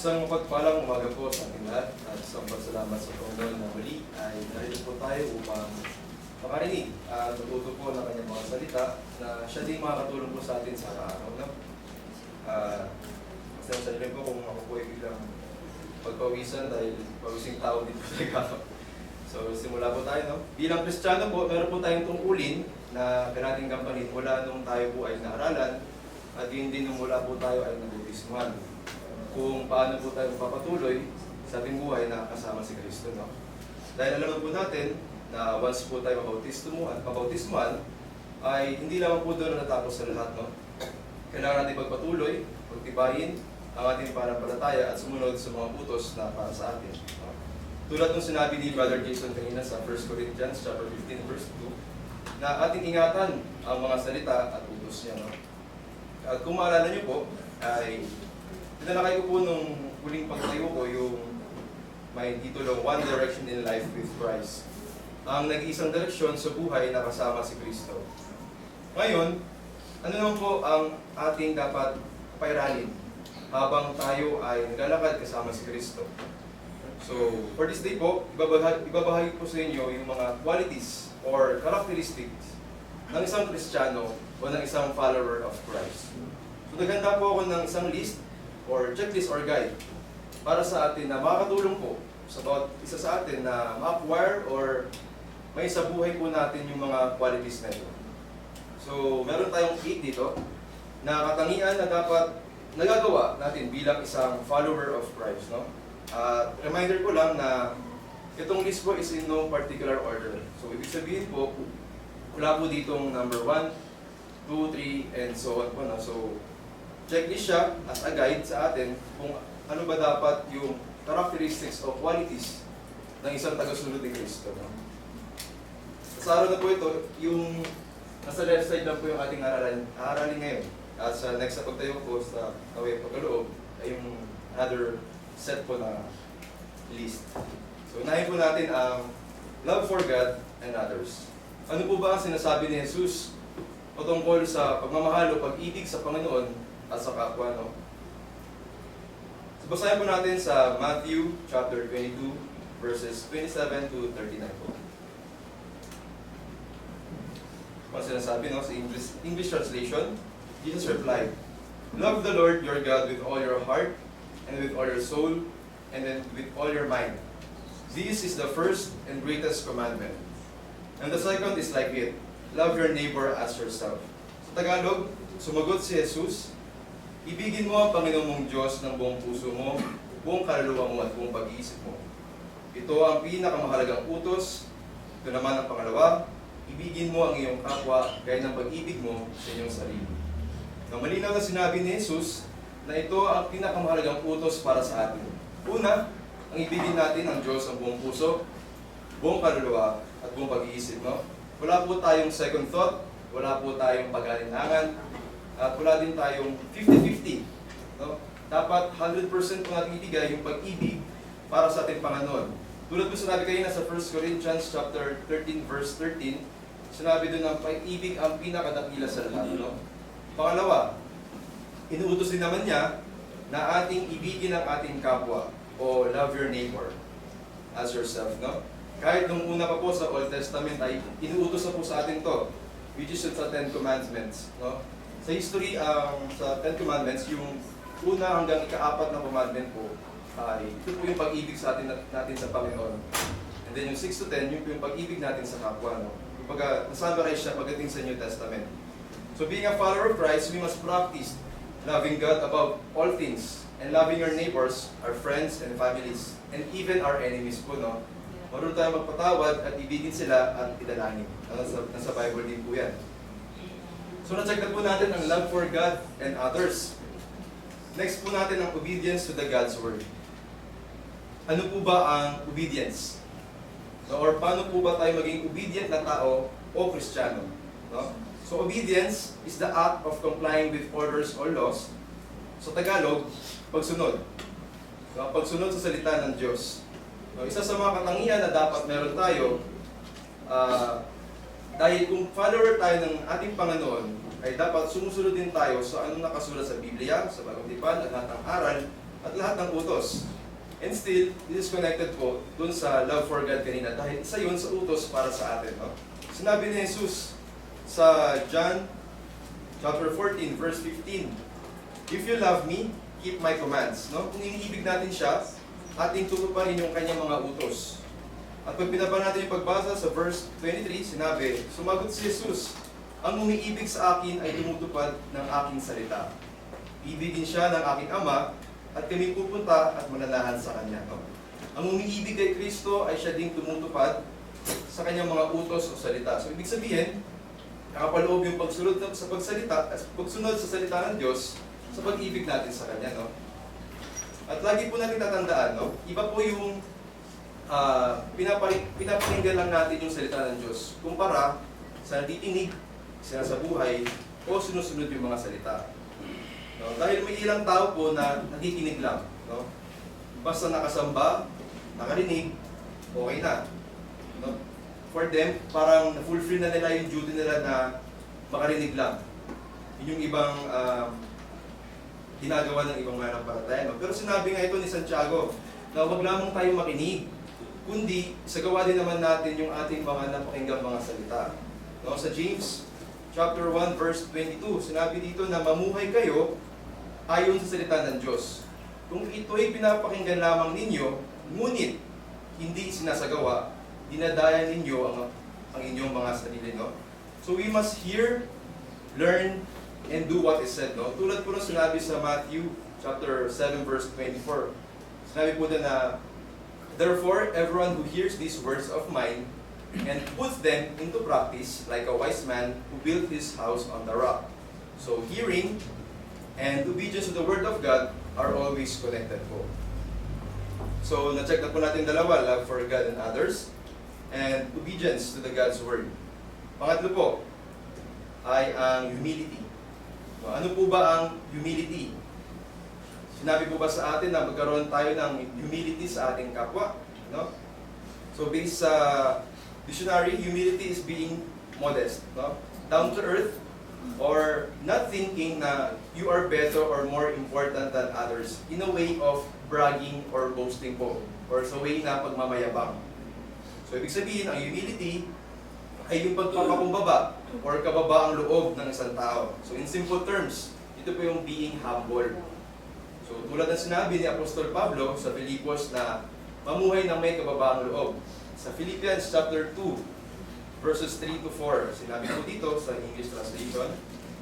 Isang mapagpalang umaga po sa ating lahat at isang pasalamat sa Panginoon na muli ay narito po tayo upang makarinig at matuto po ng kanyang mga salita na siya din makakatulong po sa atin sa araw-araw. No? Pasensya rin po kung ako po ay biglang pagpawisan dahil pawising tao din po talaga ako. So simula po tayo. No? Bilang Kristiyano po, meron po tayong tungkulin na kailangang gampanin mula nung tayo po ay naaralan at yun din nung mula po tayo ay nabubismuhan. Kung paano po tayo papatuloy sa ating buhay na kasama si Kristo. No? Dahil alam po natin na once po tayo mabautismuhan, ay hindi lamang po doon natapos sa lahat. No? Kailangan natin pagpatuloy, pagtibayin ang ating pananampalataya at sumunod sa mga utos na para sa atin. No? Tulad ng sinabi ni Brother Jason kanina sa 1 Corinthians chapter 15 verse 2, na ating ingatan ang mga salita at utos niya. No? At kung maalala niyo po, ay tinalakay ko po nung huling pagtayo ko yung may titulong One Direction in Life with Christ. Ang nag-iisang direksyon sa buhay na kasama si Kristo. Ngayon, ano naman po ang ating dapat pairalin habang tayo ay naglalakad kasama si Kristo? So, for this day po, ibabahagi po sa inyo yung mga qualities or characteristics ng isang Kristiyano o ng isang follower of Christ. So, naghanda po ako ng isang list or checklist or guide para sa atin na makakatulong po sa bawat isa sa atin na ma-acquire or may sa buhay po natin yung mga qualities na ito. So, meron tayong 8 dito na katangian na dapat nagagawa natin bilang isang follower of Christ. No? Reminder ko lang na itong list po is in no particular order. So, ibig sabihin po, wala po ditong number 1, 2, 3, and so on po. No? So, checklist siya as a guide sa atin kung ano ba dapat yung characteristics o qualities ng isang tagasunod ni Kristo. No? Sa araw na po ito, yung nasa left side lang po yung ating aaralin ngayon. At sa next na pagtayo ko sa Kaway Pagkaloob ay yung another set po na list. So unahin po natin ang love for God and others. Ano po ba ang sinasabi ni Jesus patungkol sa pagmamahal o pag-ibig sa Panginoon at sa kapwa, no? So, basahin po natin sa Matthew chapter 22, verses 27 to 39 po. Kung sinasabi, no, sa English translation, Jesus replied, "Love the Lord your God with all your heart, and with all your soul, and then with all your mind. This is the first and greatest commandment. And the second is like it, love your neighbor as yourself." Sa Tagalog, sumagot si Jesus, "Ibigin mo ang Panginoon mong Diyos ng buong puso mo, buong kaluluwa mo at buong pag-iisip mo. Ito ang pinakamahalagang utos. Ito naman ang pangalawa, ibigin mo ang iyong kapwa gaya ng pag-ibig mo sa iyong sarili." Nang malinaw na sinabi ni Jesus na ito ang pinakamahalagang utos para sa atin. Una, ang ibigin natin ang Diyos ang buong puso, buong kaluluwa at buong pag-iisip. No? Wala po tayong second thought, wala po tayong pag-alinlangan, at wala din tayong 50-50. No? Dapat 100% po natin ibigay yung pag-ibig para sa ating Panginoon. Tulad po sinabi kayo na sa 1 Corinthians chapter 13 verse 13, sinabi doon ang pag-ibig ang pinakadakila sa lahat. No? Pangalawa, inuutos din naman niya na ating ibigin ang ating kapwa o love your neighbor as yourself. No? Kahit nung una pa po sa Old Testament ay inuutos na po sa atin to, which is sa 10 Commandments. No? Sa history, sa 10 Commandments, yung una hanggang ika-4 na commandment po, ay ito po yung pag-ibig sa natin sa Panginoon. And then yung 6 to 10, yung po yung pag-ibig natin sa kapwa. No? Kumbaga, nasummarize siya pagdating sa New Testament. So being a follower of Christ, we must practice loving God above all things and loving our neighbors, our friends and families, and even our enemies po. No? Marunong tayo magpatawad at ibigin sila at idalangin. Nasa Bible din po yan. So na-check na po natin ang love for God and others. Next po natin ang obedience to the God's Word. Ano po ba ang obedience? No, or paano po ba tayo maging obedient na tao o Kristiyano? No? So obedience is the act of complying with orders or laws. Sa Tagalog, pagsunod. No, pagsunod sa salita ng Diyos. No, isa sa mga katangian na dapat meron tayo, dahil kung follower tayo ng ating Panginoon, ay dapat sumusunod din tayo sa anong nakasulat sa Biblia, sa Bagong Tipan, at lahat ng aral at lahat ng utos. And still, this is connected po dun sa love for God kanina dahil isa yun sa utos para sa atin. No? Sinabi ni Jesus sa John chapter 14, verse 15, "If you love me, keep my commands." No? Kung iniibig natin siya, ating tutuparin yung kanyang mga utos. At pag binaba natin yung pagbasa sa verse 23, sinabi, sumagot si Jesus, "Ang umiibig sa akin ay tumutupad ng aking salita. Ibigin siya ng aking Ama, at kami pupunta at mananahan sa Kanya." No? Ang umiibig kay Kristo ay siya ding tumutupad sa kanyang mga utos o salita. So, ibig sabihin, nakapaloob yung pagsunod sa pagsunod sa salita ng Diyos sa pag-ibig natin sa Kanya. No? At lagi po natin tatandaan, no? Iba po yung pinapakinggan lang natin yung salita ng Diyos kumpara sa natitinig, sinasabuhay, o sinusunod yung mga salita. No? Dahil may ilang tao po na nakikinig lang. No? Basta nakasamba, nakarinig, okay na. No? For them, parang na-fulfill na nila yung duty nila na makarinig lang. Yun yung ibang ginagawa ng ibang mananampalataya. No? Pero sinabi nga ito ni Santiago na huwag lamang tayo makinig, kundi isagawa din naman natin yung ating mga napakinggang mga salita. No? Sa James chapter 1 verse 22, sinabi dito na mamuhay kayo ayon sa salita ng Diyos. Kung ito ay pinapakinggan lamang ninyo, ngunit hindi sinasagawa, dinadaya ninyo ang inyong mga sarili. No? So we must hear, learn, and do what is said. No? Tulad po ng sinabi sa Matthew chapter 7 verse 24. Sinabi po doon na, "Therefore, everyone who hears these words of mine and puts them into practice like a wise man who built his house on the rock." So hearing and obedience to the Word of God are always connected po. So, na-check na po natin dalawa, love for God and others, and obedience to the God's Word. Pangatlo po, ay ang humility. So, ano po ba ang humility? Sinabi po ba sa atin na magkaroon tayo ng humility sa ating kapwa? No? So, based sa dictionary, humility is being modest. No? Down to earth, or not thinking na you are better or more important than others in a way of bragging or boasting po, or sa way na pagmamayabang. So, ibig sabihin, ang humility ay yung pagpapakumbaba or kababaang loob ng isang tao. So, in simple terms, ito po yung being humble. So, tulad ng sinabi ni Apostol Pablo sa Filipos na mamuhay ng may kababaang loob. Sa Philippians chapter 2, verses 3 to 4. Sinabi ko dito sa English translation,